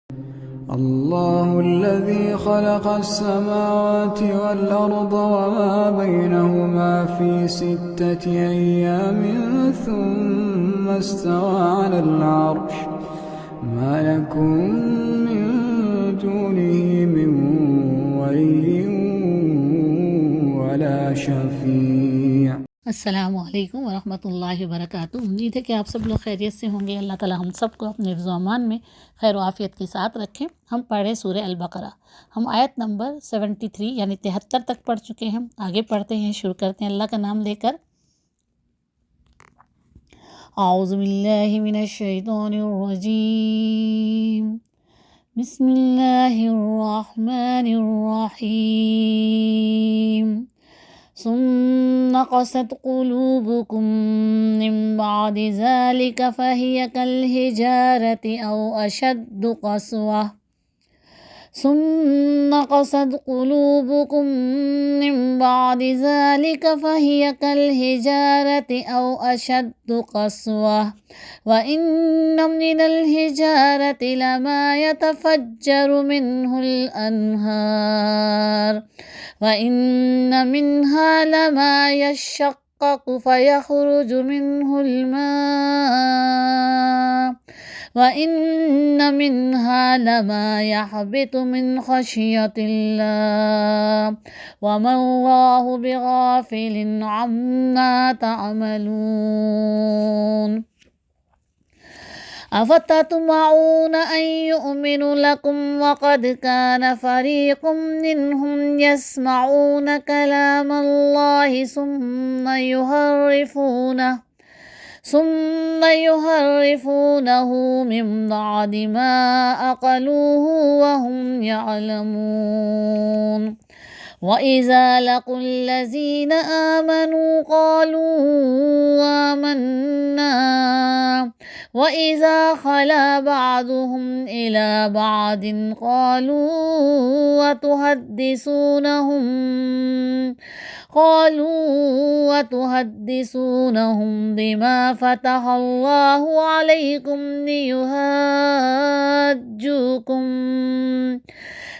الله الذي خلق السماوات والأرض وما بينهما في 6 أيام ثم استوى على العرش ما لكم من دونه من ولي ولا شفيع۔ السلام علیکم ورحمۃ اللہ وبرکاتہ۔ امید ہے کہ آپ سب لوگ خیریت سے ہوں گے۔ اللہ تعالی ہم سب کو اپنے حفظ و امان میں خیر و عافیت کے ساتھ رکھیں۔ ہم پڑھیں سورہ البقرہ، ہم آیت نمبر 73 یعنی 73 تک پڑھ چکے ہیں۔ آگے پڑھتے ہیں، شروع کرتے ہیں اللہ کا نام لے کر۔ اعوذ باللہ من الشیطان الرجیم، بسم اللہ الرحمن الرحیم۔ ثم قست قلوبكم من بعد ذلك فهي كالحجارة أو أشد قسوة ثم قست قلوبكم من بعد ذلك فهي كالحجارة أو أشد قسوة وإن من الحجارة لما يتفجر منه الأنهار وإن منها لما يشقق فيخرج منه الماء وإن منها لما يحبط من خشية الله وما الله بغافل عما تعملون۔ أفتطمعون أن يؤمنوا لكم وقد كان فريق منهم يسمعون كلام الله ثم يحرفونه من بعد ما عقلوه وهم يعلمون۔ وَإِذَا لَقُوا الَّذِينَ آمَنُوا قَالُوا آمَنَّا وَإِذَا خَلَا بَعْضُهُمْ إِلَى بَعْضٍ قالوا وتحدثونهم بما فتح الله عليكم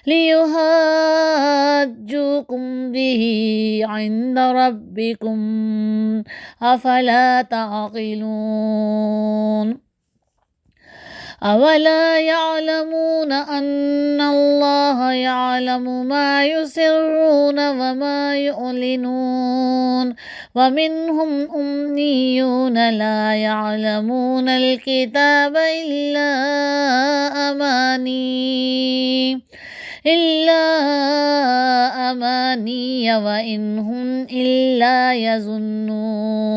ليحاجوكم به عند ربكم أفلا تعقلون۔ أولا يعلمون أن الله يعلم ما يسرون وما يعلنون ومنهم أميون لا يعلمون الكتاب إلا أماني وإن هم إلا يظنون۔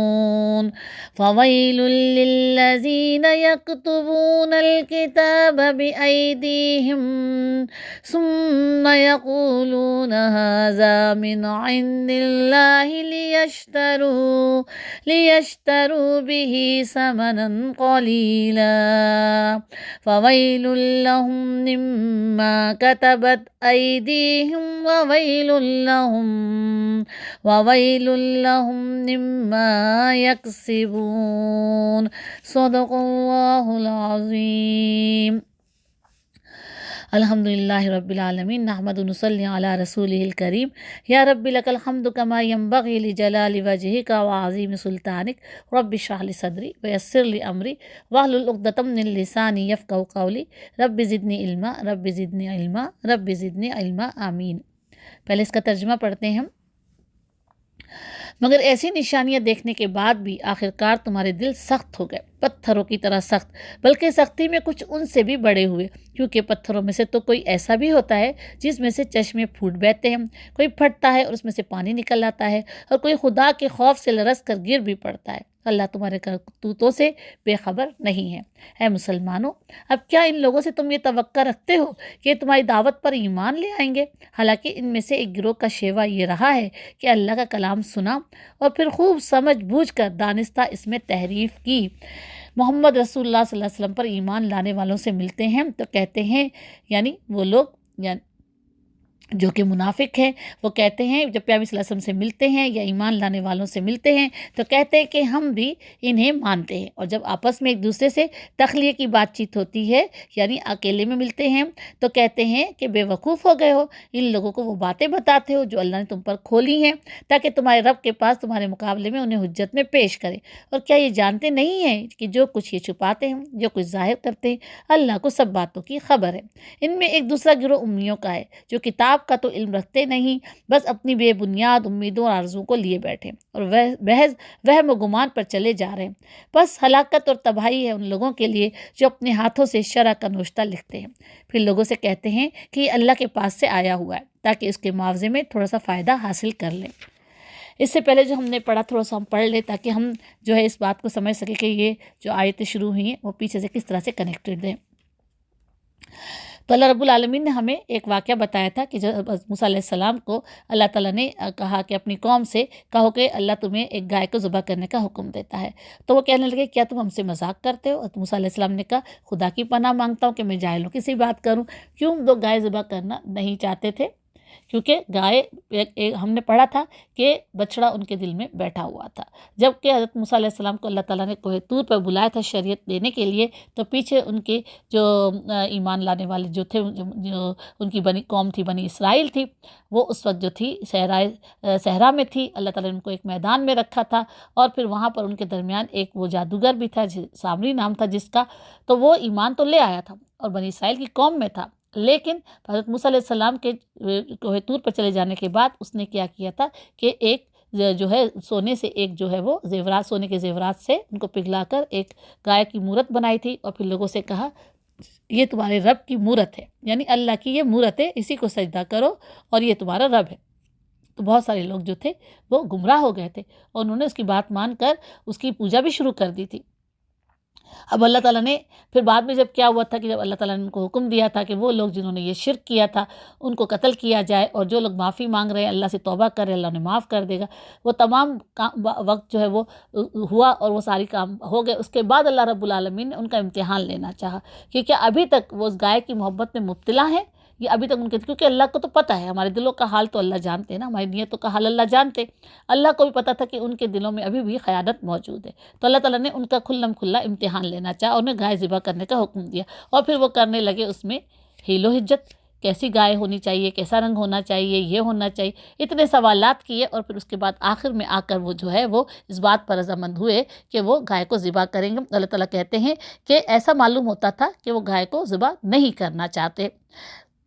فويل للذين يكتبون الكتاب بأيديهم ثم يقولون هذا من عند الله ليشتروا به ثمنا قليلا فويل لهم مما كتبت أيديهم وويل لهم مما يكسبون۔ صدق اللہ العظیم۔ الحمدللہ رب العالمین، نحمد و نصلی علی رسولہ الکریم۔ یا رب لک الحمد کما ینبغی لجلال وجہک وعظیم سلطانک، رب اشرح لی صدری ویسر لی امری واحلل عقدۃ من لسانی یفقہوا قولی، رب زدنی علما رب زدنی علما رب زدنی علما، آمین۔ پہلے اس کا ترجمہ پڑھتے ہیں ہم۔ مگر ایسی نشانیاں دیکھنے کے بعد بھی آخرکار تمہارے دل سخت ہو گئے، پتھروں کی طرح سخت، بلکہ سختی میں کچھ ان سے بھی بڑے ہوئے، کیونکہ پتھروں میں سے تو کوئی ایسا بھی ہوتا ہے جس میں سے چشمے پھوٹ بہتے ہیں، کوئی پھٹتا ہے اور اس میں سے پانی نکل آتا ہے، اور کوئی خدا کے خوف سے لرز کر گر بھی پڑتا ہے۔ اللہ تمہارے کرتوتوں سے بے خبر نہیں ہے۔ اے مسلمانوں، اب کیا ان لوگوں سے تم یہ توقع رکھتے ہو کہ یہ تمہاری دعوت پر ایمان لے آئیں گے؟ حالانکہ ان میں سے ایک گروہ کا شیوا یہ رہا ہے کہ اللہ کا کلام سنا اور پھر خوب سمجھ بوجھ کر دانستہ اس میں تحریف کی۔ محمد رسول اللہ صلی اللہ علیہ وسلم پر ایمان لانے والوں سے ملتے ہیں تو کہتے ہیں، یعنی وہ لوگ جو کہ منافق ہیں، وہ کہتے ہیں جب پیغمبر صلی اللہ علیہ وسلم سے ملتے ہیں یا ایمان لانے والوں سے ملتے ہیں تو کہتے ہیں کہ ہم بھی انہیں مانتے ہیں، اور جب آپس میں ایک دوسرے سے تخلیہ کی بات چیت ہوتی ہے یعنی اکیلے میں ملتے ہیں تو کہتے ہیں کہ بے وقوف ہو گئے ہو، ان لوگوں کو وہ باتیں بتاتے ہو جو اللہ نے تم پر کھولی ہیں تاکہ تمہارے رب کے پاس تمہارے مقابلے میں انہیں حجت میں پیش کرے، اور کیا یہ جانتے نہیں ہیں کہ جو کچھ یہ چھپاتے ہیں جو کچھ ظاہر کرتے ہیں اللہ کو سب باتوں کی خبر ہے۔ ان میں ایک دوسرا گروہ امیوں کا ہے جو کتاب کا تو علم رکھتے نہیں، بس اپنی بے بنیاد امیدوں اور آرزوؤں کو لیے بیٹھے اور محض وہم و گمان پر چلے جا رہے ہیں۔ بس ہلاکت اور تباہی ہے ان لوگوں کے لیے جو اپنے ہاتھوں سے شرع کا نوشتہ لکھتے ہیں، پھر لوگوں سے کہتے ہیں کہ یہ اللہ کے پاس سے آیا ہوا ہے تاکہ اس کے معاوضے میں تھوڑا سا فائدہ حاصل کر لیں۔ اس سے پہلے جو ہم نے پڑھا تھوڑا سا ہم پڑھ لیں تاکہ ہم جو ہے اس بات کو سمجھ سکیں کہ یہ جو آیتیں شروع ہوئی ہیں وہ پیچھے سے کس طرح سے کنیکٹڈ ہیں۔ تو اللہ رب العالمین نے ہمیں ایک واقعہ بتایا تھا کہ جب موسیٰ علیہ السلام کو اللہ تعالیٰ نے کہا کہ اپنی قوم سے کہو کہ اللہ تمہیں ایک گائے کو ذبح کرنے کا حکم دیتا ہے، تو وہ کہنے لگے کیا تم ہم سے مذاق کرتے ہو؟ اور موسیٰ علیہ السلام نے کہا خدا کی پناہ مانگتا ہوں کہ میں جاہلوں کی سی بات کروں، کیوں وہ گائے ذبح کرنا نہیں چاہتے تھے؟ کیونکہ گائے ہم نے پڑھا تھا کہ بچڑا ان کے دل میں بیٹھا ہوا تھا، جب کہ حضرت موسیٰ علیہ السلام کو اللہ تعالیٰ نے کوہ طور پر بلایا تھا شریعت دینے کے لیے، تو پیچھے ان کے جو ایمان لانے والے جو تھے، جو ان کی بنی قوم تھی، بنی اسرائیل تھی، وہ اس وقت جو تھی صحرا میں تھی۔ اللہ تعالیٰ نے ان کو ایک میدان میں رکھا تھا اور پھر وہاں پر ان کے درمیان ایک وہ جادوگر بھی تھا سامری نام تھا جس کا، تو وہ ایمان تو لے آیا تھا اور بنی اسرائیل کی قوم میں تھا، لیکن حضرت موسیٰ علیہ السلام کے کوہ طور پر چلے جانے کے بعد اس نے کیا کیا تھا کہ ایک جو ہے سونے سے ایک جو ہے وہ زیورات، سونے کے زیورات سے ان کو پگھلا کر ایک گائے کی مورت بنائی تھی، اور پھر لوگوں سے کہا یہ تمہارے رب کی مورت ہے، یعنی اللہ کی یہ مورت ہے، اسی کو سجدہ کرو اور یہ تمہارا رب ہے۔ تو بہت سارے لوگ جو تھے وہ گمراہ ہو گئے تھے اور انہوں نے اس کی بات مان کر اس کی پوجا بھی شروع کر دی تھی۔ اب اللہ تعالیٰ نے پھر بعد میں جب کیا ہوا تھا کہ جب اللہ تعالیٰ نے ان کو حکم دیا تھا کہ وہ لوگ جنہوں نے یہ شرک کیا تھا ان کو قتل کیا جائے، اور جو لوگ معافی مانگ رہے ہیں اللہ سے توبہ کر رہے ہیں اللہ انہیں معاف کر دے گا، وہ تمام وقت جو ہے وہ ہوا اور وہ ساری کام ہو گئے۔ اس کے بعد اللہ رب العالمین نے ان کا امتحان لینا چاہا کہ کیا ابھی تک وہ اس گائے کی محبت میں مبتلا ہیں، یہ ابھی تک ان کے، کیونکہ اللہ کو تو پتہ ہے ہمارے دلوں کا حال، تو اللہ جانتے ہیں نا، ہماری نیتوں کا حال اللہ جانتے، اللہ کو بھی پتہ تھا کہ ان کے دلوں میں ابھی بھی خیانت موجود ہے، تو اللہ تعالیٰ نے ان کا کھلم کھلا امتحان لینا چاہا اور انہیں گائے ذبح کرنے کا حکم دیا، اور پھر وہ کرنے لگے اس میں حیل و حجت، کیسی گائے ہونی چاہیے، کیسا رنگ ہونا چاہیے، یہ ہونا چاہیے، اتنے سوالات کیے، اور پھر اس کے بعد آخر میں آ کر وہ جو ہے وہ اس بات پر رضامند ہوئے کہ وہ گائے کو ذبح کریں گے۔ اللہ تعالیٰ کہتے ہیں کہ ایسا معلوم ہوتا تھا کہ وہ گائے کو ذبح نہیں کرنا چاہتے،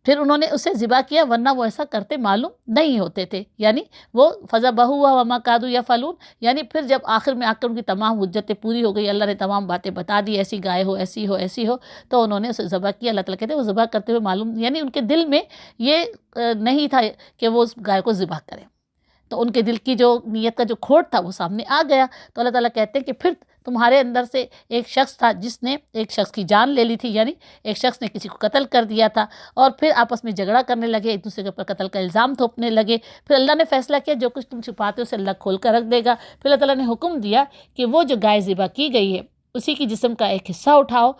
پھر انہوں نے اسے ذبح کیا، ورنہ وہ ایسا کرتے معلوم نہیں ہوتے تھے، یعنی وہ فَذَبَحُوهَا وَمَا كَادُوا يَفْعَلُونَ، یعنی پھر جب آخر میں آ کر ان کی تمام حجتیں پوری ہو گئی، اللہ نے تمام باتیں بتا دی، ایسی گائے ہو، ایسی ہو، ایسی ہو، تو انہوں نے اسے ذبح کیا۔ اللہ تعالیٰ کہتے ہیں وہ ذبح کرتے ہوئے معلوم، یعنی ان کے دل میں یہ نہیں تھا کہ وہ اس گائے کو ذبح کریں، تو ان کے دل کی جو نیت کا جو کھوٹ تھا وہ سامنے آ گیا، تو اللہ تعالیٰ کہتے ہیں کہ پھر تمہارے اندر سے ایک شخص تھا جس نے ایک شخص کی جان لے لی تھی، یعنی ایک شخص نے کسی کو قتل کر دیا تھا، اور پھر آپس میں جھگڑا کرنے لگے، ایک دوسرے کے اوپر قتل کا الزام تھوپنے لگے، پھر اللہ نے فیصلہ کیا جو کچھ تم چھپاتے ہو اسے اللہ کھول کر رکھ دے گا۔ پھر اللہ تعالیٰ نے حکم دیا کہ وہ جو گائے ذبح کی گئی ہے اسی کی جسم کا ایک حصہ اٹھاؤ،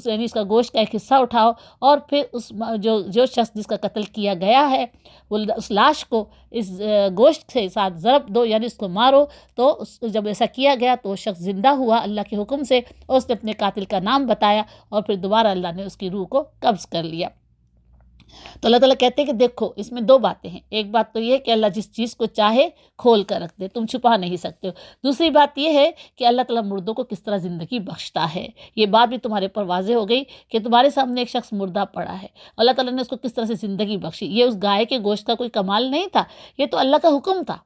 یعنی اس کا گوشت کا ایک حصہ اٹھاؤ، اور پھر اس جو شخص جس کا قتل کیا گیا ہے وہ اس لاش کو اس گوشت کے ساتھ ضرب دو، یعنی اس کو مارو، تو جب ایسا کیا گیا تو وہ شخص زندہ ہوا اللہ کے حکم سے، اور اس نے اپنے قاتل کا نام بتایا، اور پھر دوبارہ اللہ نے اس کی روح کو قبض کر لیا۔ تو اللہ تعالیٰ کہتے ہیں کہ دیکھو اس میں دو باتیں ہیں، ایک بات تو یہ ہے کہ اللہ جس چیز کو چاہے کھول کر رکھ دے، تم چھپا نہیں سکتے ہو، دوسری بات یہ ہے کہ اللہ تعالیٰ مردوں کو کس طرح زندگی بخشتا ہے، یہ بات بھی تمہارے پر واضح ہو گئی کہ تمہارے سامنے ایک شخص مردہ پڑا ہے، اللہ تعالیٰ نے اس کو کس طرح سے زندگی بخشی، یہ اس گائے کے گوشت کا کوئی کمال نہیں تھا، یہ تو اللہ کا حکم تھا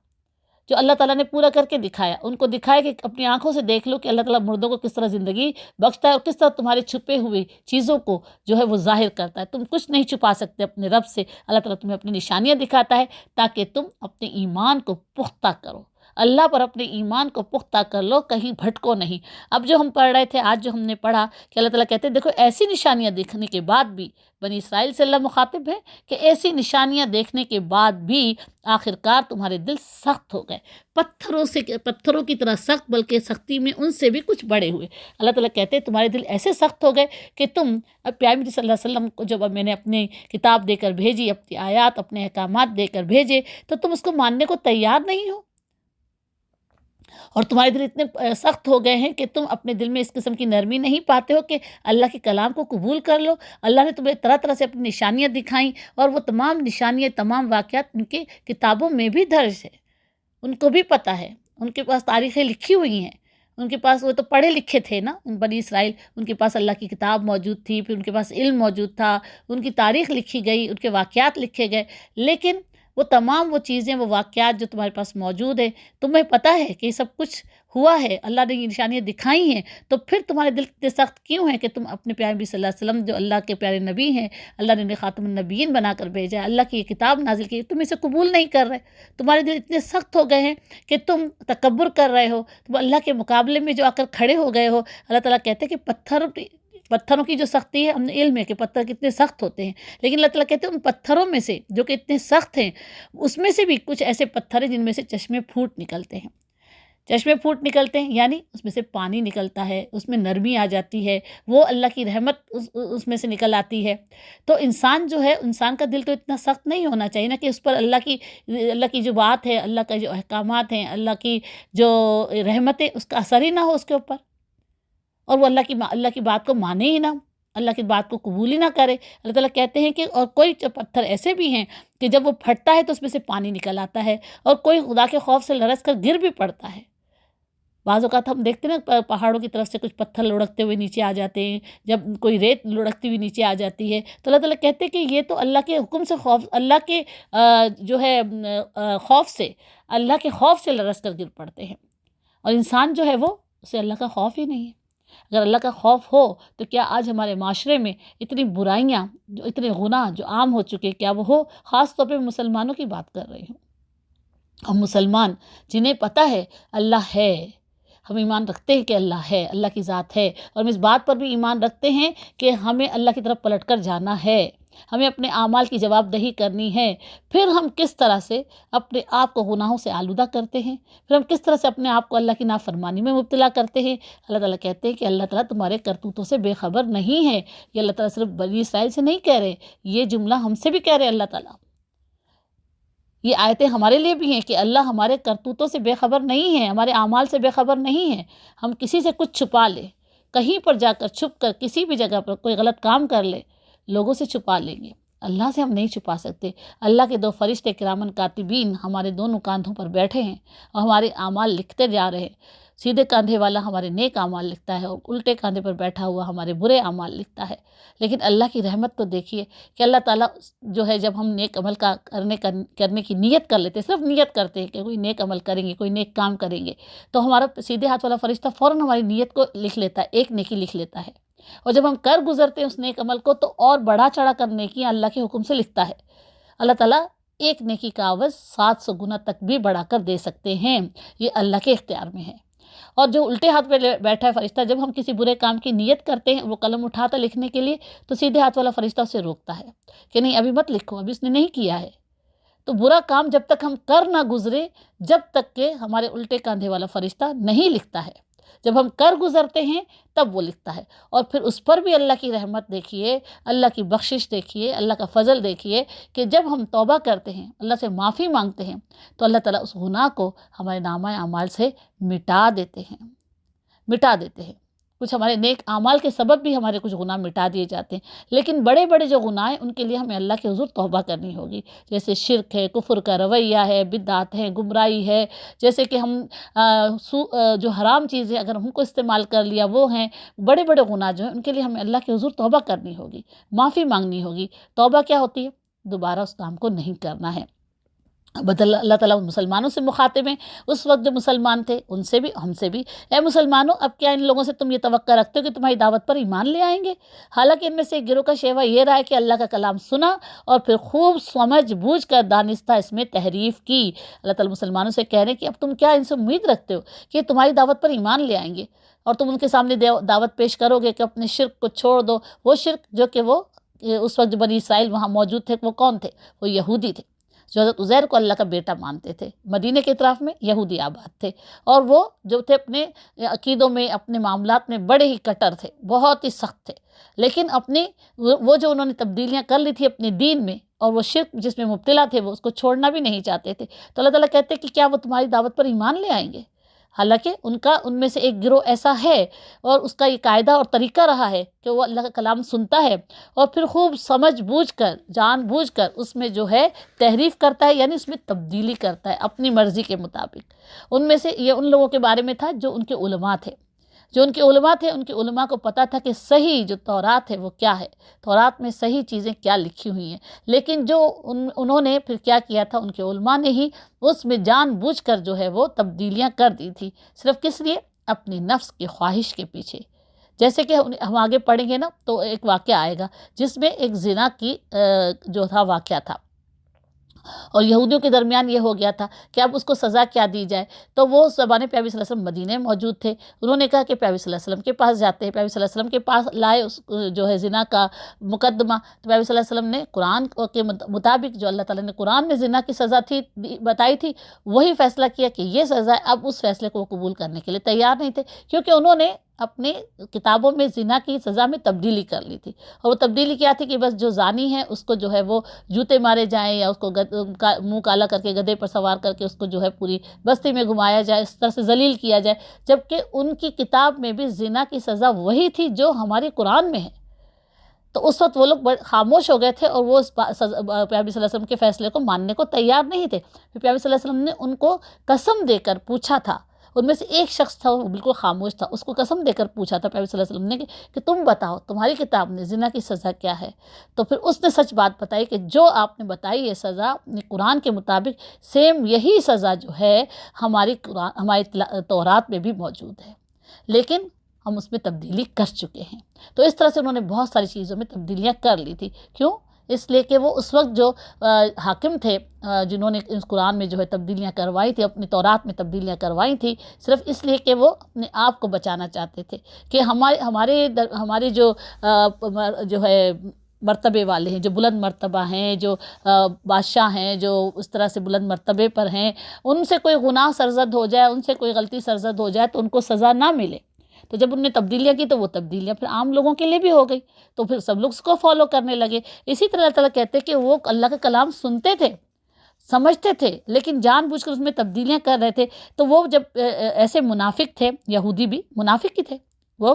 جو اللہ تعالیٰ نے پورا کر کے دکھایا، ان کو دکھایا کہ اپنی آنکھوں سے دیکھ لو کہ اللہ تعالیٰ مردوں کو کس طرح زندگی بخشتا ہے، اور کس طرح تمہارے چھپے ہوئے چیزوں کو جو ہے وہ ظاہر کرتا ہے، تم کچھ نہیں چھپا سکتے اپنے رب سے، اللہ تعالیٰ تمہیں اپنی نشانیاں دکھاتا ہے تاکہ تم اپنے ایمان کو پختہ کرو، اللہ پر اپنے ایمان کو پختہ کر لو، کہیں بھٹکو نہیں۔ اب جو ہم پڑھ رہے تھے، آج جو ہم نے پڑھا کہ اللہ تعالیٰ کہتے ہیں دیکھو ایسی نشانیاں دیکھنے کے بعد بھی، بنی اسرائیل سے اللہ مخاطب ہے کہ ایسی نشانیاں دیکھنے کے بعد بھی آخرکار تمہارے دل سخت ہو گئے، پتھروں کی طرح سخت، بلکہ سختی میں ان سے بھی کچھ بڑے ہوئے۔ اللہ تعالیٰ کہتے ہیں تمہارے دل ایسے سخت ہو گئے کہ تم اب پیارے نبی صلی اللہ علیہ وسلم کو جب اب میں نے اپنی کتاب دے کر بھیجی، اپنی آیات، اپنے احکامات دے کر بھیجے، تو تم اس کو ماننے کو تیار نہیں ہو، اور تمہارے دل اتنے سخت ہو گئے ہیں کہ تم اپنے دل میں اس قسم کی نرمی نہیں پاتے ہو کہ اللہ کے کلام کو قبول کر لو۔ اللہ نے تمہیں طرح طرح سے اپنی نشانیاں دکھائیں، اور وہ تمام نشانیاں، تمام واقعات ان کی کتابوں میں بھی درج ہے، ان کو بھی پتہ ہے، ان کے پاس تاریخیں لکھی ہوئی ہیں، ان کے پاس، وہ تو پڑھے لکھے تھے نا بنی اسرائیل، ان کے پاس اللہ کی کتاب موجود تھی، پھر ان کے پاس علم موجود تھا، ان کی تاریخ لکھی گئی، ان کے واقعات لکھے گئے، لیکن وہ تمام وہ چیزیں، وہ واقعات جو تمہارے پاس موجود ہیں، تمہیں پتہ ہے کہ یہ سب کچھ ہوا ہے، اللہ نے یہ نشانیاں دکھائی ہیں، تو پھر تمہارے دل اتنے سخت کیوں ہیں کہ تم اپنے پیارے نبی صلی اللہ علیہ وسلم، جو اللہ کے پیارے نبی ہیں، اللہ نے انہیں خاتم النبیین بنا کر بھیجا ہے، اللہ کی یہ کتاب نازل کی، تم اسے قبول نہیں کر رہے، تمہارے دل اتنے سخت ہو گئے ہیں کہ تم تکبر کر رہے ہو، تم اللہ کے مقابلے میں جو آ کر کھڑے ہو گئے ہو۔ اللہ تعالیٰ کہتے ہیں کہ پتھروں کی جو سختی ہے، ہم نے علم ہے کہ پتھر کتنے سخت ہوتے ہیں، لیکن اللہ تعالیٰ کہتے ہیں ان پتھروں میں سے جو کہ اتنے سخت ہیں، اس میں سے بھی کچھ ایسے پتھر ہیں جن میں سے چشمے پھوٹ نکلتے ہیں، چشمے پھوٹ نکلتے ہیں، یعنی اس میں سے پانی نکلتا ہے، اس میں نرمی آ جاتی ہے، وہ اللہ کی رحمت اس میں سے نکل آتی ہے۔ تو انسان جو ہے، انسان کا دل تو اتنا سخت نہیں ہونا چاہیے نا کہ اس پر اللہ کی جو بات ہے، اللہ کا جو احکامات ہیں، اللہ کی جو رحمت ہے، اس کا اثر ہی نہ ہو اس کے اوپر، اور وہ اللہ کی بات کو مانے ہی نہ، اللہ کی بات کو قبول ہی نہ کرے۔ اللہ تعالیٰ کہتے ہیں کہ اور کوئی پتھر ایسے بھی ہیں کہ جب وہ پھٹتا ہے تو اس میں سے پانی نکل آتا ہے، اور کوئی خدا کے خوف سے لرز کر گر بھی پڑتا ہے۔ بعض اوقات ہم دیکھتے ہیں نا پہاڑوں کی طرف سے کچھ پتھر لڑکتے ہوئے نیچے آ جاتے ہیں، جب کوئی ریت لڑکتی ہوئی نیچے آ جاتی ہے، تو اللہ تعالیٰ کہتے ہیں کہ یہ تو اللہ کے حکم سے خوف، اللہ کے جو ہے خوف سے، اللہ کے خوف سے لرز کر گر پڑتے ہیں، اور انسان جو ہے وہ، اسے اللہ کا خوف ہی نہیں ہے۔ اگر اللہ کا خوف ہو تو کیا آج ہمارے معاشرے میں اتنی برائیاں، جو اتنے گناہ جو عام ہو چکے، کیا وہ ہو؟ خاص طور پہ مسلمانوں کی بات کر رہی ہوں، ہم مسلمان جنہیں پتہ ہے اللہ ہے، ہم ایمان رکھتے ہیں کہ اللہ ہے، اللہ کی ذات ہے، اور ہم اس بات پر بھی ایمان رکھتے ہیں کہ ہمیں اللہ کی طرف پلٹ کر جانا ہے، ہمیں اپنے اعمال کی جواب دہی کرنی ہے۔ پھر ہم کس طرح سے اپنے آپ کو گناہوں سے آلودہ کرتے ہیں، پھر ہم کس طرح سے اپنے آپ کو اللہ کی نافرمانی میں مبتلا کرتے ہیں۔ اللہ تعالیٰ کہتے ہیں کہ اللہ تعالیٰ تمہارے کرتوتوں سے بے خبر نہیں ہے۔ یہ اللہ تعالیٰ صرف بنی اسرائیل سے نہیں کہہ رہے، یہ جملہ ہم سے بھی کہہ رہے اللہ تعالیٰ۔ یہ آیتیں ہمارے لیے بھی ہیں کہ اللہ ہمارے کرتوتوں سے بے خبر نہیں ہے، ہمارے اعمال سے بے خبر نہیں ہے۔ ہم کسی سے کچھ چھپا لیں، کہیں پر جا کر چھپ کر کسی بھی جگہ پر کوئی غلط کام کر لے، لوگوں سے چھپا لیں گے، اللہ سے ہم نہیں چھپا سکتے۔ اللہ کے دو فرشتے کرامن کاتبین ہمارے دونوں کاندھوں پر بیٹھے ہیں، اور ہمارے اعمال لکھتے جا رہے ہیں۔ سیدھے کاندھے والا ہمارے نیک اعمال لکھتا ہے، اور الٹے کاندھے پر بیٹھا ہوا ہمارے برے اعمال لکھتا ہے۔ لیکن اللہ کی رحمت تو دیکھیے کہ اللہ تعالیٰ جو ہے، جب ہم نیک عمل کرنے کی نیت کر لیتے، صرف نیت کرتے ہیں کہ کوئی نیک عمل کریں گے، کوئی نیک کام کریں گے، تو ہمارا سیدھے ہاتھ والا فرشتہ فوراً ہماری نیت کو لکھ لیتا ہے، ایک نیکی لکھ لیتا ہے، اور جب ہم کر گزرتے ہیں اس نیک عمل کو، تو اور بڑھا چڑھا کر نیکیاں اللہ کے حکم سے لکھتا ہے۔ اللہ تعالیٰ ایک نیکی کا عوض 700 گنا تک بھی بڑھا کر دے سکتے ہیں، یہ اللہ کے اختیار میں ہے۔ اور جو الٹے ہاتھ پہ بیٹھا ہے فرشتہ، جب ہم کسی برے کام کی نیت کرتے ہیں، وہ قلم اٹھاتا لکھنے کے لیے، تو سیدھے ہاتھ والا فرشتہ اسے روکتا ہے کہ نہیں، ابھی مت لکھو، ابھی اس نے نہیں کیا ہے۔ تو برا کام جب تک ہم کر نہ گزرے، جب تک کہ ہمارے الٹے کاندھے والا فرشتہ نہیں لکھتا ہے، جب ہم کر گزرتے ہیں تب وہ لکھتا ہے۔ اور پھر اس پر بھی اللہ کی رحمت دیکھیے، اللہ کی بخشش دیکھیے، اللہ کا فضل دیکھیے کہ جب ہم توبہ کرتے ہیں، اللہ سے معافی مانگتے ہیں، تو اللہ تعالیٰ اس گناہ کو ہمارے نامہ اعمال سے مٹا دیتے ہیں۔ کچھ ہمارے نیک اعمال کے سبب بھی ہمارے کچھ گناہ مٹا دیے جاتے ہیں، لیکن بڑے بڑے جو گناہ ہیں ان کے لیے ہمیں اللہ کے حضور توبہ کرنی ہوگی، جیسے شرک ہے، کفر کا رویہ ہے، بدعات ہے، گمراہی ہے، جیسے کہ ہم جو حرام چیزیں اگر ہم کو استعمال کر لیا وہ ہیں، بڑے بڑے گناہ جو ہیں ان کے لیے ہمیں اللہ کے حضور توبہ کرنی ہوگی، معافی مانگنی ہوگی۔ توبہ کیا ہوتی ہے؟ دوبارہ اس کام کو نہیں کرنا ہے۔ بدل اللہ تعالیٰ مسلمانوں سے مخاطب ہیں، اس وقت جو مسلمان تھے ان سے بھی ہم سے بھی، اے مسلمانوں اب کیا ان لوگوں سے تم یہ توقع رکھتے ہو کہ تمہاری دعوت پر ایمان لے آئیں گے؟ حالانکہ ان میں سے ایک گروہ کا شیوا یہ رہا ہے کہ اللہ کا کلام سنا اور پھر خوب سمجھ بوجھ کر دانستہ اس میں تحریف کی۔ اللہ تعالیٰ مسلمانوں سے کہہ رہے ہیں کہ اب تم کیا ان سے امید رکھتے ہو کہ تمہاری دعوت پر ایمان لے آئیں گے، اور تم ان کے سامنے دعوت پیش کرو گے کہ اپنے شرک کو چھوڑ دو، وہ شرک جو کہ وہ اس وقت جو بنی اسرائیل وہاں موجود تھے وہ کون تھے؟ وہ یہودی تھے جو حضرت عزیر کو اللہ کا بیٹا مانتے تھے۔ مدینے کے اطراف میں یہودی آباد تھے، اور وہ جو تھے اپنے عقیدوں میں اپنے معاملات میں بڑے ہی کٹر تھے، بہت ہی سخت تھے، لیکن اپنی وہ جو انہوں نے تبدیلیاں کر لی تھی اپنے دین میں اور وہ شرک جس میں مبتلا تھے وہ اس کو چھوڑنا بھی نہیں چاہتے تھے، تو اللہ تعالیٰ کہتے ہیں کہ کیا وہ تمہاری دعوت پر ایمان لے آئیں گے؟ حالانکہ ان میں سے ایک گروہ ایسا ہے اور اس کا یہ قاعدہ اور طریقہ رہا ہے کہ وہ اللہ کا کلام سنتا ہے اور پھر خوب سمجھ بوجھ کر جان بوجھ کر اس میں جو ہے تحریف کرتا ہے، یعنی اس میں تبدیلی کرتا ہے اپنی مرضی کے مطابق۔ ان میں سے یہ ان لوگوں کے بارے میں تھا جو ان کے علماء تھے، ان کے علماء کو پتہ تھا کہ صحیح جو تورات ہے وہ کیا ہے، تورات میں صحیح چیزیں کیا لکھی ہوئی ہیں، لیکن جو انہوں نے پھر کیا کیا تھا، ان کے علماء نے ہی اس میں جان بوجھ کر جو ہے وہ تبدیلیاں کر دی تھی، صرف کس لیے؟ اپنی نفس کی خواہش کے پیچھے۔ جیسے کہ ہم آگے پڑھیں گے نا تو ایک واقعہ آئے گا جس میں ایک زنا کی جو تھا واقعہ تھا، اور یہودیوں کے درمیان یہ ہو گیا تھا کہ اب اس کو سزا کیا دی جائے، تو وہ زبان پیابی صلی اللہ علیہ وسلم مدینے میں موجود تھے، انہوں نے کہا کہ پیابی صلی اللہ علیہ وسلم کے پاس جاتے ہیں، پیابی صلی اللہ علیہ وسلم کے پاس لائے اس جو ہے زنا کا مقدمہ، تو پیابی صلی اللہ علیہ وسلم نے قرآن کے مطابق جو اللہ تعالیٰ نے قرآن میں زنا کی سزا تھی بتائی تھی وہی فیصلہ کیا کہ یہ سزا ہے۔ اب اس فیصلے کو وہ قبول کرنے کے لیے تیار نہیں تھے، کیونکہ انہوں نے اپنے کتابوں میں زنا کی سزا میں تبدیلی کر لی تھی، اور وہ تبدیلی کیا تھی کہ بس جو زانی ہے اس کو جو ہے وہ جوتے مارے جائیں یا اس کو منہ کالا کر کے گدھے پر سوار کر کے اس کو جو ہے پوری بستی میں گھمایا جائے، اس طرح سے ذلیل کیا جائے، جبکہ ان کی کتاب میں بھی زنا کی سزا وہی تھی جو ہماری قرآن میں ہے۔ تو اس وقت وہ لوگ خاموش ہو گئے تھے اور وہ پیابی صلی اللہ علیہ وسلم کے فیصلے کو ماننے کو تیار نہیں تھے۔ پھر پیابی صلی اللہ علیہ وسلم نے ان کو قسم دے کر پوچھا تھا، ان میں سے ایک شخص تھا وہ بالکل خاموش تھا، اس کو قسم دے کر پوچھا تھا پیابی صلی اللہ علیہ وسلم نے کہ تم بتاؤ تمہاری کتاب میں زنا کی سزا کیا ہے؟ تو پھر اس نے سچ بات بتائی کہ جو آپ نے بتائی یہ سزا قرآن کے مطابق سیم یہی سزا جو ہے ہماری تورات میں بھی موجود ہے، لیکن ہم اس میں تبدیلی کر چکے ہیں۔ تو اس طرح سے انہوں نے بہت ساری چیزوں میں تبدیلیاں کر لی تھی۔ کیوں؟ اس لیے کہ وہ اس وقت جو حاکم تھے جنہوں نے اس قرآن میں جو ہے تبدیلیاں کروائی تھی، اپنی تورات میں تبدیلیاں کروائی تھی، صرف اس لیے کہ وہ اپنے آپ کو بچانا چاہتے تھے کہ ہمارے جو ہے مرتبے والے ہیں، جو بلند مرتبہ ہیں، جو بادشاہ ہیں، جو اس طرح سے بلند مرتبے پر ہیں، ان سے کوئی گناہ سرزد ہو جائے، ان سے کوئی غلطی سرزد ہو جائے تو ان کو سزا نہ ملے۔ تو جب انہوں نے تبدیلیاں کی تو وہ تبدیلیاں پھر عام لوگوں کے لیے بھی ہو گئی، تو پھر سب لوگ اس کو فالو کرنے لگے۔ اسی طرح اللہ تعالیٰ کہتے ہیں کہ وہ اللہ کا کلام سنتے تھے، سمجھتے تھے، لیکن جان بوجھ کر اس میں تبدیلیاں کر رہے تھے۔ تو وہ جب ایسے منافق تھے، یہودی بھی منافق ہی تھے، وہ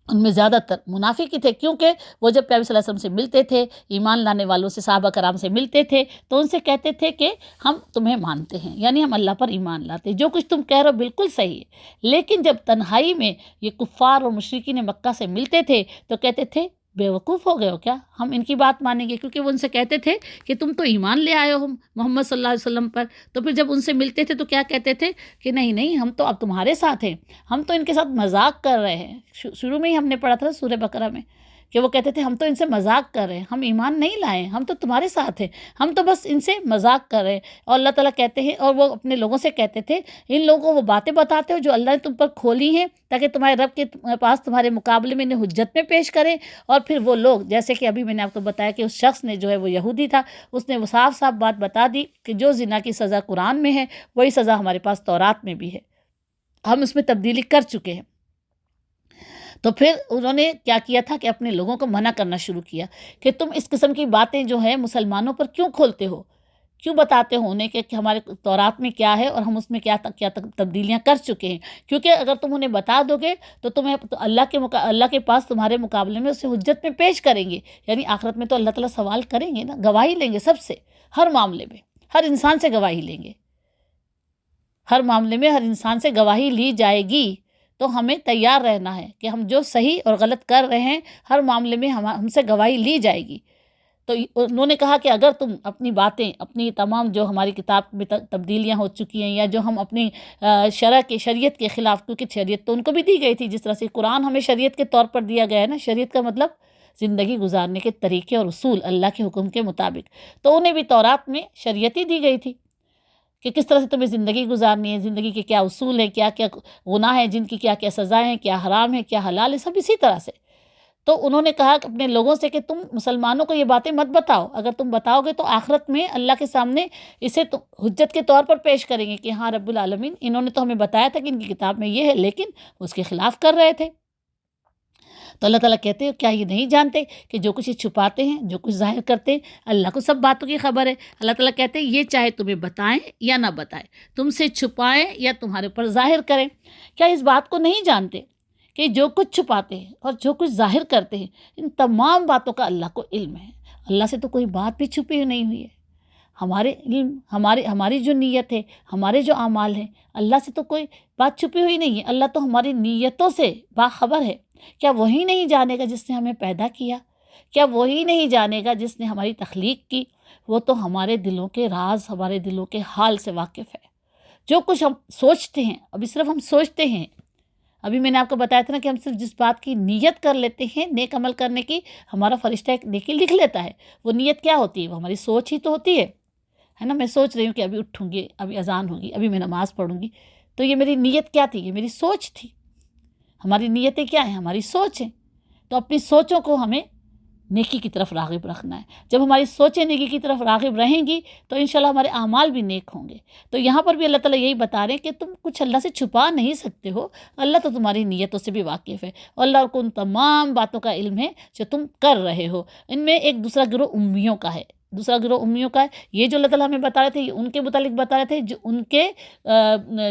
ان میں زیادہ تر منافق ہی تھے، کیونکہ وہ جب پیابی صلی اللہ علیہ وسلم سے ملتے تھے، ایمان لانے والوں سے، صحابہ کرام سے ملتے تھے، تو ان سے کہتے تھے کہ ہم تمہیں مانتے ہیں، یعنی ہم اللہ پر ایمان لاتے ہیں، جو کچھ تم کہہ رہے ہو بالکل صحیح ہے۔ لیکن جب تنہائی میں یہ کفار اور مشرکین مکہ سے ملتے تھے تو کہتے تھے بے وقوف ہو گئے ہو کیا، ہم ان کی بات مانیں گے؟ کیونکہ وہ ان سے کہتے تھے کہ تم تو ایمان لے آئے ہو محمد صلی اللہ علیہ وسلم پر۔ تو پھر جب ان سے ملتے تھے تو کیا کہتے تھے کہ نہیں ہم تو اب تمہارے ساتھ ہیں، ہم تو ان کے ساتھ مذاق کر رہے ہیں۔ شروع میں ہی ہم نے پڑھا تھا سورہ بقرہ میں کہ وہ کہتے تھے ہم تو ان سے مذاق کر رہے ہیں، ہم ایمان نہیں لائے، ہم تو تمہارے ساتھ ہیں، ہم تو بس ان سے مذاق کر رہے ہیں۔ اور اللہ تعالیٰ کہتے ہیں، اور وہ اپنے لوگوں سے کہتے تھے ان لوگوں کو وہ باتیں بتاتے ہو جو اللہ نے تم پر کھولی ہیں تاکہ تمہارے رب کے پاس تمہارے مقابلے میں انہیں حجت میں پیش کریں۔ اور پھر وہ لوگ، جیسے کہ ابھی میں نے آپ کو بتایا کہ اس شخص نے جو ہے وہ یہودی تھا، اس نے وہ صاف بات بتا دی کہ جو زنا کی سزا قرآن میں ہے وہی سزا ہمارے پاس تورات میں بھی ہے، ہم اس میں تبدیلی کر چکے ہیں۔ تو پھر انہوں نے کیا کیا تھا کہ اپنے لوگوں کو منع کرنا شروع کیا کہ تم اس قسم کی باتیں جو ہیں مسلمانوں پر کیوں کھولتے ہو، کیوں بتاتے ہو انہیں کہ ہمارے تورات میں کیا ہے اور ہم اس میں کیا تبدیلیاں کر چکے ہیں، کیونکہ اگر تم انہیں بتا دو گے تو تمہیں اللہ کے پاس تمہارے مقابلے میں اسے حجت میں پیش کریں گے، یعنی آخرت میں تو اللہ تعالیٰ سوال کریں گے نا، گواہی لیں گے سب سے، ہر معاملے میں ہر انسان سے گواہی لیں گے، ہر معاملے میں ہر انسان سے گواہی لی جائے گی۔ تو ہمیں تیار رہنا ہے کہ ہم جو صحیح اور غلط کر رہے ہیں ہر معاملے میں ہم سے گواہی لی جائے گی۔ تو انہوں نے کہا کہ اگر تم اپنی باتیں، اپنی تمام جو ہماری کتاب میں تبدیلیاں ہو چکی ہیں، یا جو ہم اپنی شریعت کے خلاف، کیونکہ شریعت تو ان کو بھی دی گئی تھی، جس طرح سے قرآن ہمیں شریعت کے طور پر دیا گیا ہے نا، شریعت کا مطلب زندگی گزارنے کے طریقے اور اصول اللہ کے حکم کے مطابق، تو انہیں بھی تورات میں شریعت ہی دی گئی تھی کہ کس طرح سے تمہیں زندگی گزارنی ہے، زندگی کے کیا اصول ہیں، کیا کیا گناہ ہیں، جن کی کیا کیا سزائیں ہیں، کیا حرام ہے، کیا حلال ہے، سب اسی طرح سے۔ تو انہوں نے کہا کہ اپنے لوگوں سے کہ تم مسلمانوں کو یہ باتیں مت بتاؤ، اگر تم بتاؤ گے تو آخرت میں اللہ کے سامنے اسے حجت کے طور پر پیش کریں گے کہ ہاں رب العالمین انہوں نے تو ہمیں بتایا تھا کہ ان کی کتاب میں یہ ہے، لیکن اس کے خلاف کر رہے تھے۔ تو اللہ تعالیٰ کہتے ہیں کیا یہ نہیں جانتے کہ جو کچھ یہ چھپاتے ہیں، جو کچھ ظاہر کرتے ہیں، اللہ کو سب باتوں کی خبر ہے۔ اللہ تعالیٰ کہتے ہیں یہ چاہے تمہیں بتائیں یا نہ بتائیں، تم سے چھپائیں یا تمہارے پر ظاہر کریں، کیا اس بات کو نہیں جانتے کہ جو کچھ چھپاتے ہیں اور جو کچھ ظاہر کرتے ہیں، ان تمام باتوں کا اللہ کو علم ہے۔ اللہ سے تو کوئی بات بھی چھپی ہوئی نہیں ہوئی ہے۔ ہمارے علم، ہماری جو نیت ہے، ہمارے جو اعمال ہیں، اللہ سے تو کوئی بات چھپی ہوئی نہیں ہے۔ اللہ تو ہماری نیتوں سے باخبر ہے۔ کیا وہی نہیں جانے گا جس نے ہمیں پیدا کیا؟ کیا وہی نہیں جانے گا جس نے ہماری تخلیق کی؟ وہ تو ہمارے دلوں کے راز، ہمارے دلوں کے حال سے واقف ہے۔ جو کچھ ہم سوچتے ہیں، ابھی صرف ہم سوچتے ہیں، ابھی میں نے آپ کو بتایا تھا نا کہ ہم صرف جس بات کی نیت کر لیتے ہیں نیک عمل کرنے کی، ہمارا فرشتہ ایک نیکی لکھ لیتا ہے۔ وہ نیت کیا ہوتی ہے؟ وہ ہماری سوچ ہی تو ہوتی ہے نا۔ میں سوچ رہی ہوں کہ ابھی اٹھوں گی، ابھی اذان ہوگی، ابھی میں نماز پڑھوں گی، تو یہ میری نیت کیا تھی؟ یہ میری سوچ تھی۔ ہماری نیتیں کیا ہیں؟ ہماری سوچ ہیں۔ تو اپنی سوچوں کو ہمیں نیکی کی طرف راغب رکھنا ہے۔ جب ہماری سوچیں نیکی کی طرف راغب رہیں گی تو انشاءاللہ ہمارے اعمال بھی نیک ہوں گے۔ تو یہاں پر بھی اللہ تعالیٰ یہی بتا رہے ہیں کہ تم کچھ اللہ سے چھپا نہیں سکتے ہو، اللہ تو تمہاری نیتوں سے بھی واقف ہے، اور اللہ کو ان تمام باتوں کا علم ہے جو تم کر رہے ہو۔ ان میں ایک دوسرا گروہ امیوں کا ہے، دوسرا گروہ امیوں کا ہے۔ یہ جو اللہ تعالیٰ ہمیں بتا رہے تھے، یہ ان کے متعلق بتا رہے تھے جو ان کے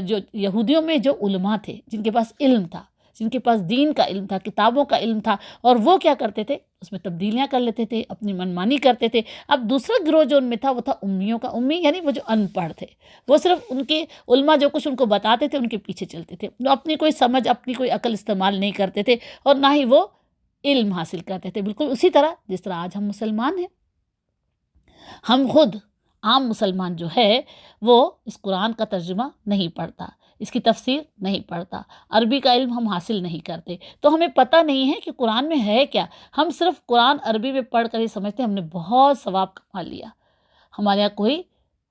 جو یہودیوں میں جو علماء تھے، جن کے پاس علم تھا، جن کے پاس دین کا علم تھا، کتابوں کا علم تھا، اور وہ کیا کرتے تھے؟ اس میں تبدیلیاں کر لیتے تھے، اپنی منمانی کرتے تھے۔ اب دوسرا گروہ جو ان میں تھا وہ تھا امیوں کا۔ امی یعنی وہ جو ان پڑھ تھے، وہ صرف ان کے علماء جو کچھ ان کو بتاتے تھے ان کے پیچھے چلتے تھے، وہ اپنی کوئی سمجھ، اپنی کوئی عقل استعمال نہیں کرتے تھے، اور نہ ہی وہ علم حاصل کرتے تھے۔ بالکل اسی طرح جس طرح آج ہم مسلمان ہیں، ہم خود عام مسلمان جو ہے وہ اس قرآن کا ترجمہ نہیں پڑھتا، اس کی تفسیر نہیں پڑھتا، عربی کا علم ہم حاصل نہیں کرتے، تو ہمیں پتہ نہیں ہے کہ قرآن میں ہے کیا۔ ہم صرف قرآن عربی میں پڑھ کر ہی سمجھتے ہم نے بہت ثواب کما لیا۔ ہمارے یہاں کوئی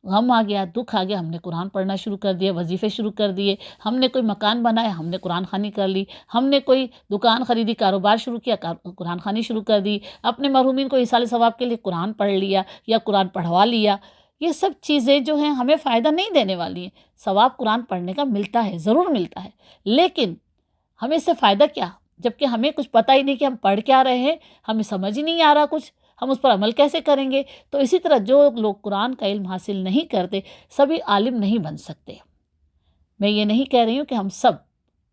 غم آ گیا، دکھ آ گیا، ہم نے قرآن پڑھنا شروع کر دیا، وظیفے شروع کر دیے، ہم نے کوئی مکان بنایا، ہم نے قرآن خوانی کر لی، ہم نے کوئی دکان خریدی، کاروبار شروع کیا، قرآن خوانی شروع کر دی، اپنے مرحومین کو ایصال ثواب کے لیے قرآن پڑھ لیا یا قرآن پڑھوا لیا۔ یہ سب چیزیں جو ہیں ہمیں فائدہ نہیں دینے والی ہیں۔ ثواب قرآن پڑھنے کا ملتا ہے، ضرور ملتا ہے، لیکن ہمیں اس سے فائدہ کیا، جبکہ ہمیں کچھ پتہ ہی نہیں کہ ہم پڑھ کیا رہے ہیں، ہمیں سمجھ ہی نہیں آ رہا کچھ، ہم اس پر عمل کیسے کریں گے؟ تو اسی طرح جو لوگ قرآن کا علم حاصل نہیں کرتے، سبھی عالم نہیں بن سکتے۔ میں یہ نہیں کہہ رہی ہوں کہ ہم سب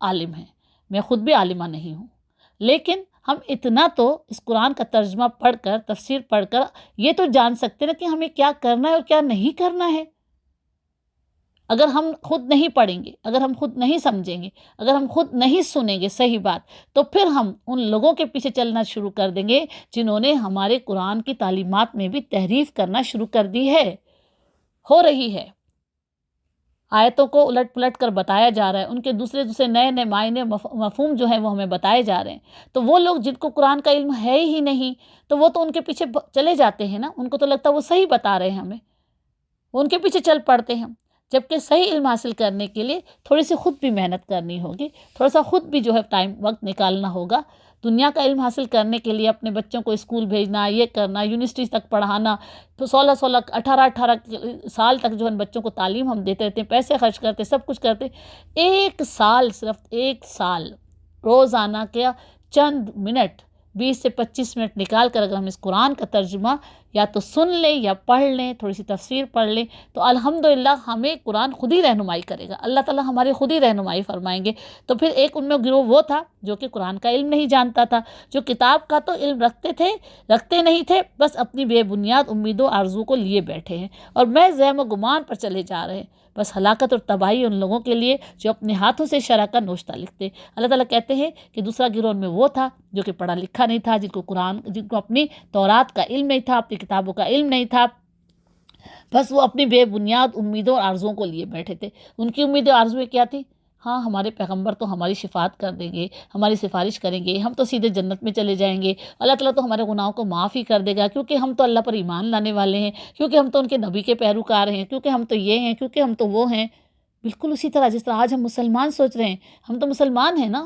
عالم ہیں، میں خود بھی عالمہ نہیں ہوں، لیکن ہم اتنا تو اس قرآن کا ترجمہ پڑھ کر، تفسیر پڑھ کر یہ تو جان سکتے ہیں کہ ہمیں کیا کرنا ہے اور کیا نہیں کرنا ہے۔ اگر ہم خود نہیں پڑھیں گے، اگر ہم خود نہیں سمجھیں گے، اگر ہم خود نہیں سنیں گے صحیح بات، تو پھر ہم ان لوگوں کے پیچھے چلنا شروع کر دیں گے جنہوں نے ہمارے قرآن کی تعلیمات میں بھی تحریف کرنا شروع کر دی ہے، ہو رہی ہے۔ آیتوں کو الٹ پلٹ کر بتایا جا رہا ہے، ان کے دوسرے نئے نئے معنی، مفہوم جو ہیں وہ ہمیں بتائے جا رہے ہیں۔ تو وہ لوگ جن کو قرآن کا علم ہے ہی نہیں، تو وہ تو ان کے پیچھے چلے جاتے ہیں نا، ان کو تو لگتا ہے وہ صحیح بتا رہے ہیں ہمیں، وہ ان کے پیچھے چل پڑتے ہیں۔ جبکہ صحیح علم حاصل کرنے کے لیے تھوڑی سی خود بھی محنت کرنی ہوگی، تھوڑا سا خود بھی جو ہے ٹائم، وقت نکالنا ہوگا۔ دنیا کا علم حاصل کرنے کے لیے اپنے بچوں کو اسکول بھیجنا، یہ کرنا، یونیورسٹی تک پڑھانا، تو 18 سال تک جو ہے بچوں کو تعلیم ہم دیتے رہتے ہیں، پیسے خرچ کرتے، سب کچھ کرتے، ایک سال، صرف ایک سال روزانہ کیا چند منٹ، 20 سے 25 منٹ نکال کر اگر ہم اس قرآن کا ترجمہ یا تو سن لیں یا پڑھ لیں، تھوڑی سی تفسیر پڑھ لیں، تو الحمدللہ ہمیں قرآن خود ہی رہنمائی کرے گا، اللہ تعالیٰ ہمارے خود ہی رہنمائی فرمائیں گے۔ تو پھر ایک ان میں گروہ وہ تھا جو کہ قرآن کا علم نہیں جانتا تھا، جو کتاب کا تو علم رکھتے نہیں تھے، بس اپنی بے بنیاد امیدوں آرزو کو لیے بیٹھے ہیں اور میں زہم و گمان پر چلے جا رہے ہیں، بس ہلاکت اور تباہی ان لوگوں کے لیے جو اپنے ہاتھوں سے شرع کا نوشتہ لکھتے۔ اللہ تعالیٰ کہتے ہیں کہ دوسرا گروہ ان میں وہ تھا جو کہ پڑھا لکھا نہیں تھا، جن کو اپنی تورات کا علم نہیں تھا، اپنی کتابوں کا علم نہیں تھا، بس وہ اپنی بے بنیاد امیدوں اور آرزوؤں کو لیے بیٹھے تھے۔ ان کی امیدیں اور آرزویں کیا تھی؟ ہاں، ہمارے پیغمبر تو ہماری شفاعت کر دیں گے، ہماری سفارش کریں گے، ہم تو سیدھے جنت میں چلے جائیں گے، اللہ تعالیٰ تو ہمارے گناہوں کو معاف ہی کر دے گا، کیونکہ ہم تو اللہ پر ایمان لانے والے ہیں، کیونکہ ہم تو ان کے نبی کے پیروکار ہیں، کیونکہ ہم تو یہ ہیں، کیونکہ ہم تو وہ ہیں۔ بالکل اسی طرح جس طرح آج ہم مسلمان سوچ رہے ہیں، ہم تو مسلمان ہیں نا،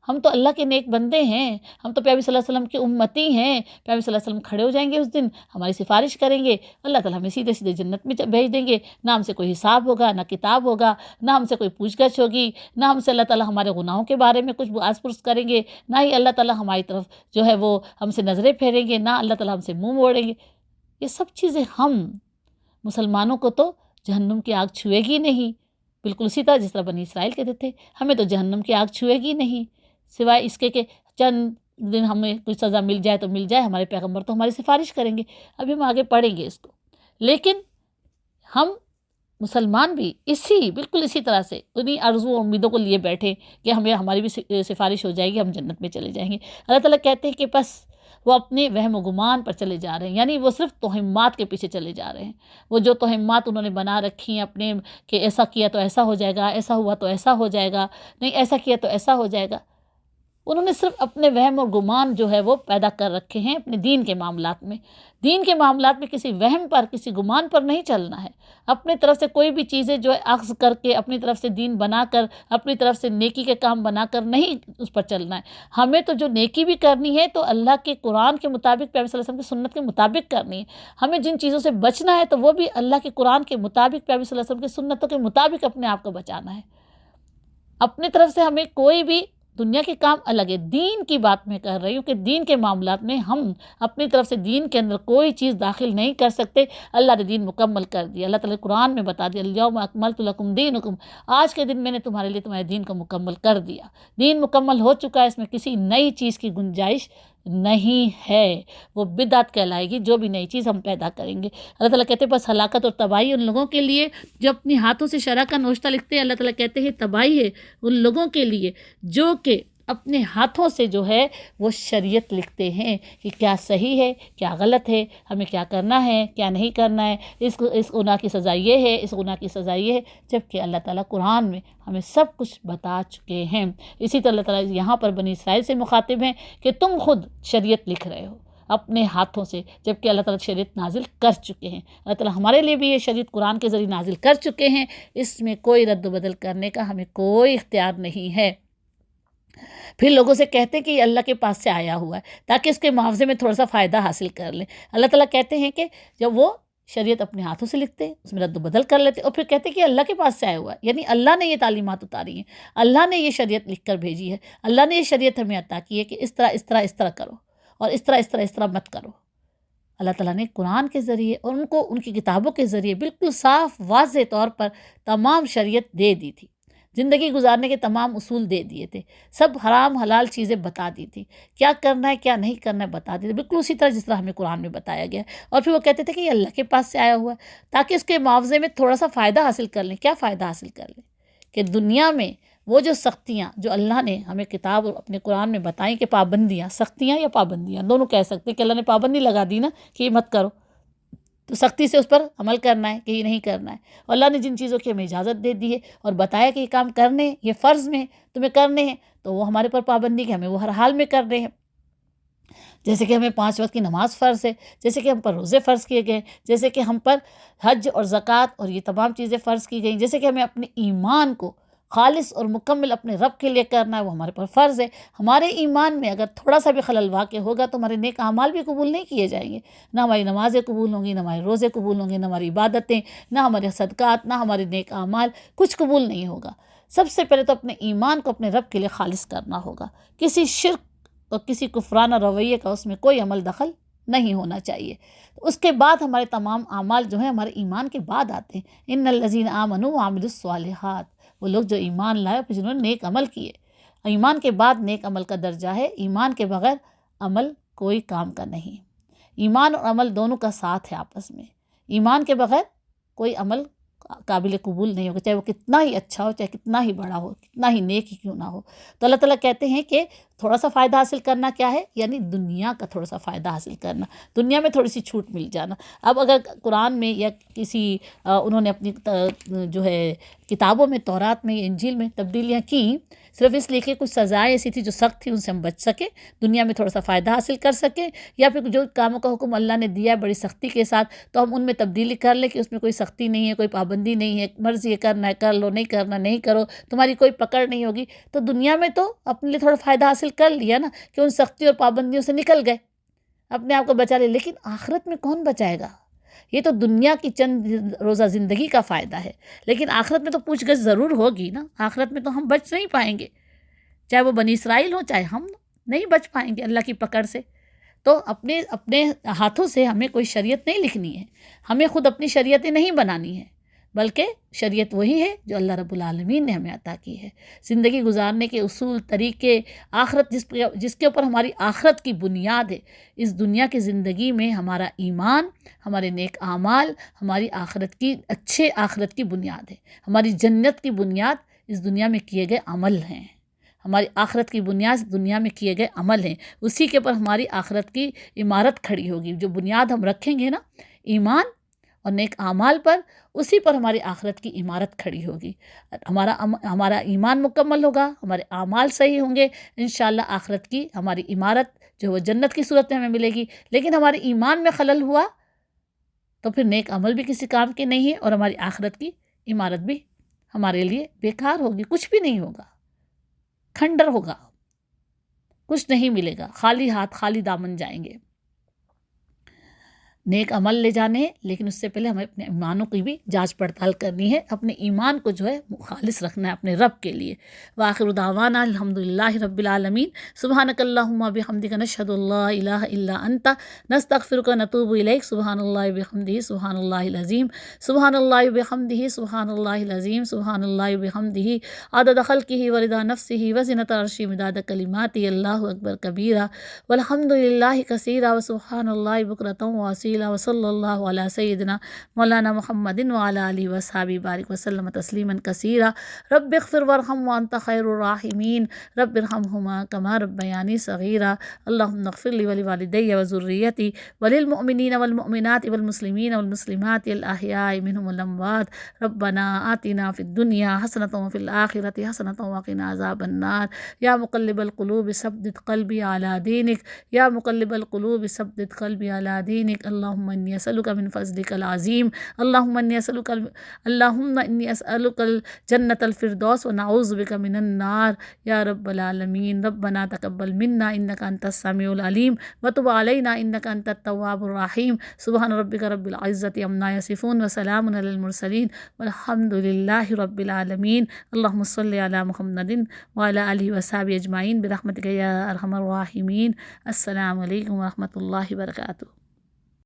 ہم تو اللہ کے نیک بندے ہیں، ہم تو پیغمبر صلی اللہ علیہ وسلم کی امتی ہیں، پیغمبر صلی اللہ علیہ وسلم کھڑے ہو جائیں گے اس دن، ہماری سفارش کریں گے، اللہ تعالیٰ ہمیں سیدھے سیدھے جنت میں بھیج دیں گے، نہ ہم سے کوئی حساب ہوگا، نہ کتاب ہوگا، نہ ہم سے کوئی پوچھ گچھ ہوگی، نہ ہم سے اللہ تعالیٰ ہمارے گناہوں کے بارے میں کچھ بحث پرس کریں گے، نہ ہی اللہ تعالیٰ ہماری طرف جو ہے وہ ہم سے نظریں پھیریں گے، نہ اللہ تعالیٰ ہم سے منہ موڑیں گے۔ یہ سب چیزیں ہم مسلمانوں کو تو جہنم کی آگ چھوئے گی نہیں، بالکل اسی طرح جس طرح بنی اسرائیل کہتے تھے ہمیں تو جہنم کی آگ چھوئے گی نہیں، سوائے اس کے کہ چند دن ہمیں کوئی سزا مل جائے تو مل جائے، ہمارے پیغمبر تو ہماری سفارش کریں گے، ابھی ہم آگے پڑھیں گے اس کو۔ لیکن ہم مسلمان بھی بالکل اسی طرح سے انہیں آرزو و امیدوں کو لیے بیٹھے کہ ہماری بھی سفارش ہو جائے گی، ہم جنت میں چلے جائیں گے۔ اللہ تعالیٰ کہتے ہیں کہ بس وہ اپنے وہم و گمان پر چلے جا رہے ہیں، یعنی وہ صرف توہمات کے پیچھے چلے جا رہے ہیں، وہ جو توہمات انہوں نے بنا رکھی ہیں اپنے کہ ایسا کیا تو ایسا ہو جائے گا، ایسا ہوا تو ایسا ہو جائے گا، نہیں ایسا کیا تو ایسا ہو جائے گا، انہوں نے صرف اپنے وہم اور گمان جو ہے وہ پیدا کر رکھے ہیں اپنے دین کے معاملات میں۔ دین کے معاملات میں کسی وہم پر، کسی گمان پر نہیں چلنا ہے، اپنی طرف سے کوئی بھی چیزیں جو ہے اخذ کر کے اپنی طرف سے دین بنا کر، اپنی طرف سے نیکی کے کام بنا کر نہیں اس پر چلنا ہے۔ ہمیں تو جو نیکی بھی کرنی ہے تو اللہ کے قرآن کے مطابق، پیغمبر صلی اللہ علیہ وسلم کی سنت کے مطابق کرنی ہے۔ ہمیں جن چیزوں سے بچنا ہے تو وہ بھی اللہ کے قرآن کے مطابق، پیغمبر صلی اللہ علیہ وسلم کی سنتوں کے مطابق اپنے آپ کو بچانا ہے۔ اپنی طرف سے ہمیں کوئی بھی دنیا کے کام الگ ہے، دین کی بات میں کر رہی ہوں کہ دین کے معاملات میں ہم اپنی طرف سے دین کے اندر کوئی چیز داخل نہیں کر سکتے۔ اللہ نے دین مکمل کر دیا، اللہ تعالیٰ قرآن میں بتا دیا الیوم اکملت لکم دینکم، آج کے دن میں نے تمہارے لیے تمہارے دین کو مکمل کر دیا، دین مکمل ہو چکا ہے، اس میں کسی نئی چیز کی گنجائش نہیں ہے، وہ بدعت کہلائے گی جو بھی نئی چیز ہم پیدا کریں گے۔ اللہ تعالیٰ کہتے ہیں بس ہلاکت اور تباہی ان لوگوں کے لیے جو اپنی ہاتھوں سے شرع کا نوشتہ لکھتے ہیں، اللہ تعالیٰ کہتے ہیں تباہی ہے ان لوگوں کے لیے جو کہ اپنے ہاتھوں سے جو ہے وہ شریعت لکھتے ہیں کہ کیا صحیح ہے، کیا غلط ہے، ہمیں کیا کرنا ہے، کیا نہیں کرنا ہے، اس گناہ کی سزا یہ ہے، اس گناہ کی سزا یہ ہے، جبکہ اللہ تعالیٰ قرآن میں ہمیں سب کچھ بتا چکے ہیں۔ اسی طرح اللہ تعالیٰ یہاں پر بنی اسرائیل سے مخاطب ہیں کہ تم خود شریعت لکھ رہے ہو اپنے ہاتھوں سے، جبکہ اللہ تعالیٰ شریعت نازل کر چکے ہیں۔ اللہ تعالیٰ ہمارے لیے بھی یہ شریعت قرآن کے ذریعے نازل کر چکے ہیں، اس میں کوئی رد و بدل کرنے کا ہمیں کوئی اختیار نہیں ہے۔ پھر لوگوں سے کہتے ہیں کہ یہ اللہ کے پاس سے آیا ہوا ہے تاکہ اس کے معاوضے میں تھوڑا سا فائدہ حاصل کر لیں۔ اللہ تعالیٰ کہتے ہیں کہ جب وہ شریعت اپنے ہاتھوں سے لکھتے ہیں، اس میں رد و بدل کر لیتے اور پھر کہتے ہیں کہ اللہ کے پاس سے آیا ہوا ہے، یعنی اللہ نے یہ تعلیمات اتاری ہیں، اللہ نے یہ شریعت لکھ کر بھیجی ہے، اللہ نے یہ شریعت ہمیں عطا کی ہے کہ اس طرح اس طرح اس طرح کرو اور اس طرح اس طرح اس طرح مت کرو۔ اللہ تعالیٰ نے قرآن کے ذریعے اور ان کو ان کی کتابوں کے ذریعے بالکل صاف واضح طور پر تمام شریعت دے دی تھی، زندگی گزارنے کے تمام اصول دے دیے تھے، سب حرام حلال چیزیں بتا دی تھی، کیا کرنا ہے کیا نہیں کرنا ہے بتا دی تھی، بالکل اسی طرح جس طرح ہمیں قرآن میں بتایا گیا ہے۔ اور پھر وہ کہتے تھے کہ یہ اللہ کے پاس سے آیا ہوا ہے تاکہ اس کے معاوضے میں تھوڑا سا فائدہ حاصل کر لیں۔ کیا فائدہ حاصل کر لیں؟ کہ دنیا میں وہ جو سختیاں جو اللہ نے ہمیں کتاب اور اپنے قرآن میں بتائیں کہ پابندیاں، سختیاں یا پابندیاں دونوں کہہ سکتے ہیں کہ اللہ نے پابندی لگا دی نا کہ یہ مت کرو، تو سختی سے اس پر عمل کرنا ہے کہ یہ نہیں کرنا ہے۔ اور اللہ نے جن چیزوں کی ہمیں اجازت دے دی ہے اور بتایا کہ یہ کام کرنے ہیں، یہ فرض میں تمہیں کرنے ہیں، تو وہ ہمارے پر پابندی کہ ہمیں وہ ہر حال میں کرنے ہیں۔ جیسے کہ ہمیں 5 وقت کی نماز فرض ہے، جیسے کہ ہم پر روزے فرض کیے گئے، جیسے کہ ہم پر حج اور زکوٰۃ اور یہ تمام چیزیں فرض کی گئیں، جیسے کہ ہمیں اپنے ایمان کو خالص اور مکمل اپنے رب کے لیے کرنا ہے، وہ ہمارے پر فرض ہے۔ ہمارے ایمان میں اگر تھوڑا سا بھی خلل واقع ہوگا تو ہمارے نیک اعمال بھی قبول نہیں کیے جائیں گے، نہ ہماری نمازیں قبول ہوں گی، نہ ہمارے روزے قبول ہوں گے، نہ ہماری عبادتیں، نہ ہمارے صدقات، نہ ہمارے نیک اعمال، کچھ قبول نہیں ہوگا۔ سب سے پہلے تو اپنے ایمان کو اپنے رب کے لیے خالص کرنا ہوگا، کسی شرک اور کسی کفرانہ رویے کا اس میں کوئی عمل دخل نہیں ہونا چاہیے۔ اس کے بعد ہمارے تمام اعمال جو ہیں ہمارے ایمان کے بعد آتے ہیں۔ ان الذین آمنوا وعملوا الصالحات، وہ لوگ جو ایمان لائے پھر جنہوں نے نیک عمل کیے۔ ایمان کے بعد نیک عمل کا درجہ ہے، ایمان کے بغیر عمل کوئی کام کا نہیں۔ ایمان اور عمل دونوں کا ساتھ ہے آپس میں، ایمان کے بغیر کوئی عمل قابل قبول نہیں ہوگا، چاہے وہ کتنا ہی اچھا ہو، چاہے کتنا ہی بڑا ہو، کتنا ہی نیک ہی کیوں نہ ہو۔ تو اللہ تعالیٰ کہتے ہیں کہ تھوڑا سا فائدہ حاصل کرنا کیا ہے، یعنی دنیا کا تھوڑا سا فائدہ حاصل کرنا، دنیا میں تھوڑی سی چھوٹ مل جانا۔ اب اگر قرآن میں یا کسی انہوں نے اپنی جو ہے کتابوں میں، تورات میں یا انجیل میں تبدیلیاں کی، صرف اس لیے کہ کچھ سزائیں ایسی تھی جو سخت تھی، ان سے ہم بچ سکیں، دنیا میں تھوڑا سا فائدہ حاصل کر سکیں، یا پھر جو کاموں کا حکم اللہ نے دیا ہے بڑی سختی کے ساتھ، تو ہم ان میں تبدیلی کر لیں کہ اس میں کوئی سختی نہیں ہے، کوئی پابندی نہیں ہے، مرضی یہ کرنا ہے کر لو، نہیں کرنا نہیں کرو، تمہاری کوئی پکڑ نہیں ہوگی۔ تو دنیا میں تو اپنے لیے تھوڑا فائدہ حاصل کر لیا نا، کہ ان سختیوں اور پابندیوں سے نکل گئے، اپنے آپ کو بچا لے۔ لیکن آخرت میں کون بچائے گا؟ یہ تو دنیا کی چند روزہ زندگی کا فائدہ ہے، لیکن آخرت میں تو پوچھ گچھ ضرور ہوگی نا۔ آخرت میں تو ہم بچ نہیں پائیں گے، چاہے وہ بنی اسرائیل ہوں، چاہے ہم نہیں بچ پائیں گے اللہ کی پکڑ سے۔ تو اپنے ہاتھوں سے ہمیں کوئی شریعت نہیں لکھنی ہے، ہمیں خود اپنی شریعتیں نہیں بنانی ہیں، بلکہ شریعت وہی ہے جو اللہ رب العالمین نے ہمیں عطا کی ہے۔ زندگی گزارنے کے اصول، طریقے، آخرت جس کے اوپر ہماری آخرت کی بنیاد ہے۔ اس دنیا کی زندگی میں ہمارا ایمان، ہمارے نیک اعمال ہماری آخرت کی اچھے آخرت کی بنیاد ہے، ہماری جنت کی بنیاد اس دنیا میں کیے گئے عمل ہیں، ہماری آخرت کی بنیاد دنیا میں کیے گئے عمل ہیں، اسی کے اوپر ہماری آخرت کی عمارت کھڑی ہوگی۔ جو بنیاد ہم رکھیں گے نا ایمان اور نیک اعمال پر، اسی پر ہماری آخرت کی عمارت کھڑی ہوگی۔ ہمارا ایمان مکمل ہوگا، ہمارے اعمال صحیح ہوں گے، انشاءاللہ آخرت کی ہماری عمارت جو وہ جنت کی صورت میں ہمیں ملے گی۔ لیکن ہمارے ایمان میں خلل ہوا تو پھر نیک عمل بھی کسی کام کے نہیں ہے، اور ہماری آخرت کی عمارت بھی ہمارے لیے بیکار ہوگی، کچھ بھی نہیں ہوگا، کھنڈر ہوگا، کچھ نہیں ملے گا، خالی ہاتھ خالی دامن جائیں گے۔ نیک عمل لے جانے ہیں، لیکن اس سے پہلے ہمیں اپنے ایمانوں کی بھی جانچ پڑتال کرنی ہے، اپنے ایمان کو جو ہے خالص رکھنا ہے اپنے رب کے لیے۔ وآخر دعوانا الحمدللہ رب العالمین، سبحانک اللہم بحمدک، نشہد ان لا الہ الا انت، نستغفرک ونتوب الیک، سبحان اللہ بحمدہ، سبحان اللہ العظیم، سبحان اللہ بحمدہ، سبحان اللہ العظیم، سبحان اللہ بحمدہ، عدد خلقہ ورضا نفسہ وزنۃ عرشہ مداد کلماتہ، اللہ اکبر کبیرہ، والحمدللہ کثیرہ، وسبحان اللہ بکرۃ واسیلہ، وصلی اللہ علی سیدنا مولانا محمد وعلی آلہ وصحبہ بارک وسلم تسلیما کثیرا۔ رب اغفر وارحم وانت خیر الراحمین، رب ارحمہما کما ربیانی صغیرا، اللہم اغفر لی ولوالدی وذریتی وللمؤمنین والمؤمنات والمسلمین والمسلمات الاحیاء منہم والاموات، ربنا آتنا فی الدنیا حسنۃ وفی الآخرۃ حسنۃ وقنا عذاب النار، یا مقلب القلوب ثبت قلبی علی دینک، یا مقلب القلوب ثبت قلبی علی دینک، اللہم انی اسألک من فضلک العظیم، اللہم انی اسألک الجنۃ الفردوس ونعوذ بک من النار، یا رب العالمین۔ ربنا تقبل منا انک انت السمیع العلیم وتب علینا انک انت التواب الرحیم، سبحان ربک رب العزۃ عما یصفون وسلام علی المرسلین والحمد للہ رب العالمین۔ اللہم صلی علی محمد وعلی آلہ وصحبہ اجمعین برحمتک یا ارحم الراحمین۔ السلام علیکم ورحمۃ اللہ وبرکاتہ۔